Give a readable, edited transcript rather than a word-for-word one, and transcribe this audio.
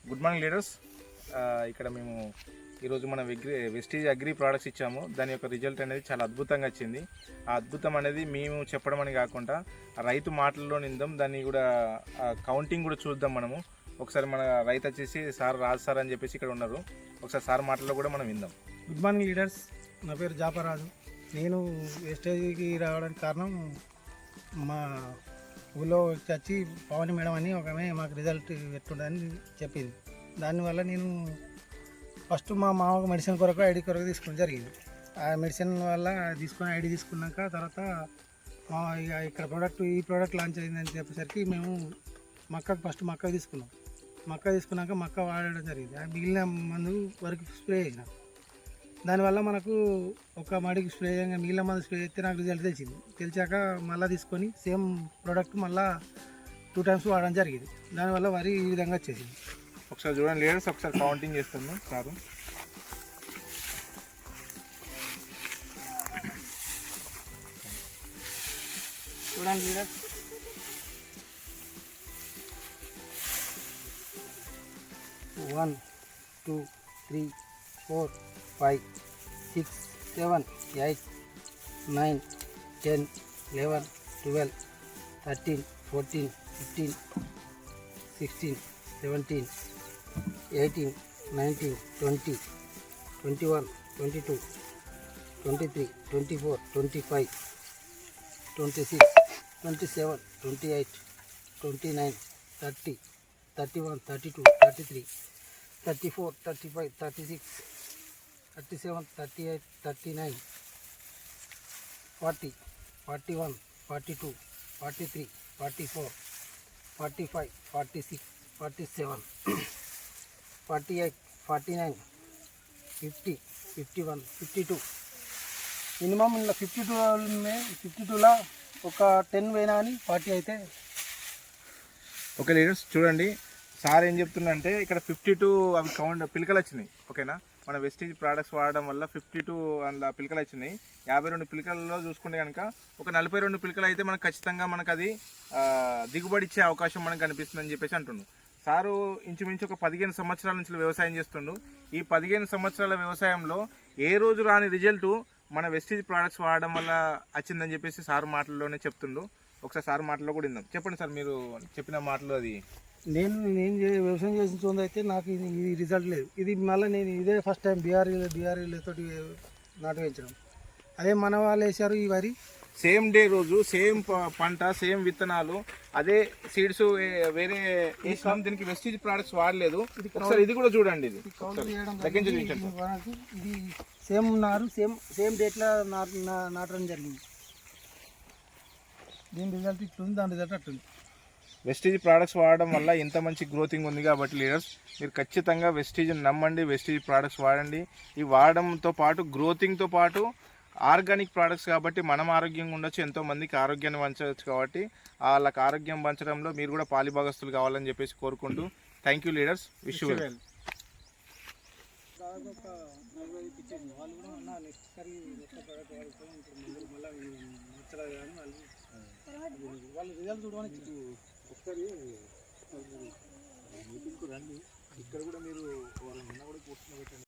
Good morning leaders. ఇక్కడ మేము ఈరోజు మనం వెస్టీజ్ అగ్రి ప్రోడక్ట్స్ ఇచ్చాము. దాని యొక్క రిజల్ట్ అనేది చాలా అద్భుతంగా వచ్చింది. ఆ అద్భుతం అనేది మేము చెప్పడం అని కాకుండా రైతు మాటల్లో నిందాం, దాన్ని కూడా కౌంటింగ్ కూడా చూద్దాం. మనము ఒకసారి మన రైతు వచ్చేసి సార్ రాజు సార్ అని చెప్పేసి ఇక్కడ ఉన్నారు. ఒకసారి సార్ మాటల్లో కూడా మనం విందాం. గుడ్ మార్నింగ్ లీడర్స్, నా పేరు జాపరాజు. నేను వెస్టేజ్కి రావడానికి కారణం మా ఊళ్ళో వచ్చి పవన్ మేడం అని ఒక ఆమె మాకు రిజల్ట్ ఎట్టుండని చెప్పింది. దానివల్ల నేను ఫస్ట్ మా మామకు మెడిసిన్ కొరకు ఐడి కొరకు తీసుకోవడం జరిగింది. ఆ మెడిసిన్ వల్ల తీసుకొని ఐడి తీసుకున్నాక తర్వాత ఇక ఇక్కడ ఈ ప్రోడక్ట్ లాంచ్ అయిందని చెప్పేసరికి మేము మక్క తీసుకున్నాం. మక్క తీసుకున్నాక మక్క వాడడం జరిగింది. మిగిలిన మందు వరకు స్ప్రే చేసినాం. దానివల్ల మనకు ఒక మడికి స్ప్రే చేయగా మిగిలిన మందు స్ప్రే చేస్తే నాకు రిజల్ట్ తెలిసాక మళ్ళీ తీసుకొని సేమ్ ప్రోడక్ట్ మళ్ళీ 2 times వాడడం జరిగింది. దానివల్ల వరి ఈ విధంగా వచ్చేసింది. ఒకసారి చూడండి లీడర్స్, ఒకసారి కౌంటింగ్ చేస్తున్నాం సారు. చూడండి లీడర్స్, వన్ 2 3 4 5 6 7 8 9 10 11 12 13 14 15 16 17 18 19 20 21 22 23 24 25 26 27 28 29 30 31 32 33 34 35 36 37 38 39 40 41 42 43 44 45 46 47 48 49 50 51 52 మినిమం ఇలా 52లో ఒక 10 పోయినా అని 40 అయితే. ఓకే లీడర్స్, చూడండి సార్ ఏం చెప్తుందంటే ఇక్కడ 52 అవి పిలకలు వచ్చినాయి. ఓకేనా, మన వెస్టీజ్ ప్రోడక్ట్స్ వాడడం వల్ల 52 అందులో పిలకలు వచ్చినాయి. 52 పిలకలలో చూసుకుంటే కనుక ఒక 42 పిలకలు అయితే మనకు ఖచ్చితంగా మనకు అది దిగుబడి ఇచ్చే అవకాశం మనకు కనిపిస్తుందని చెప్పేసి అంటుండు సారు. ఇంచుమించు ఒక 15 సంవత్సరాల నుంచి వ్యవసాయం చేస్తుండు. ఈ 15 సంవత్సరాల వ్యవసాయంలో ఏ రోజు రాని రిజల్ట్ మన వెస్టీజ్ ప్రోడక్ట్స్ వాడడం వల్ల వచ్చిందని చెప్పేసి సార్ మాటల్లోనే చెప్తుండు. ఒకసారి సార్ మాటల్లో కూడా విందాం. చెప్పండి సార్, మీరు చెప్పిన మాటలు. అది నేను వ్యవసాయం చేసిన చూడండి అయితే నాకు ఇది రిజల్ట్ లేదు. ఇది మళ్ళీ నేను ఇదే ఫస్ట్ టైం బీఆర్ఈలతోటి నాటు వేయించడం. అదే మన వాళ్ళు వేసారు ఈ వరి సేమ్ డే రోజు సేమ్ పంట సేమ్ విత్తనాలు అదే సీడ్స్ వేరే వేసినాం. దీనికి వెస్టీజ్ ప్రోడక్ట్స్ వాడలేదు. ఒకసారి ఇది కూడా చూడండి, ఇది ఇది సేమ్ నారు సేమ్ డేట్లో నాటడం జరిగింది. దీని రిజల్ట్ ఇట్లుంది, దాని రిజల్ట్ అట్లుంది. వెస్టీజ్ ప్రోడక్ట్స్ వాడడం వల్ల ఇంత మంచి గ్రోతింగ్ ఉంది కాబట్టి లీడర్స్ మీరు ఖచ్చితంగా వెస్టీజ్ నమ్మండి, వెస్టీజ్ ప్రోడక్ట్స్ వాడండి. ఈ వాడడంతో పాటు గ్రోతింగ్తో పాటు ఆర్గానిక్ ప్రోడక్ట్స్ కాబట్టి మనం ఆరోగ్యంగా ఉండొచ్చు, ఎంతో మందికి ఆరోగ్యాన్ని పంచవచ్చు. కాబట్టి వాళ్ళకి ఆరోగ్యం పంచడంలో మీరు కూడా పాలిభాగస్తులు కావాలని చెప్పేసి కోరుకుంటూ thank you leaders. Wish you well. వాళ్ళు రిజల్ట్ చూడడానికి ఒకసారి మీటింగ్కు రండి. ఇక్కడ కూడా మీరు వాళ్ళని కూడా కూర్చుని పెట్టండి.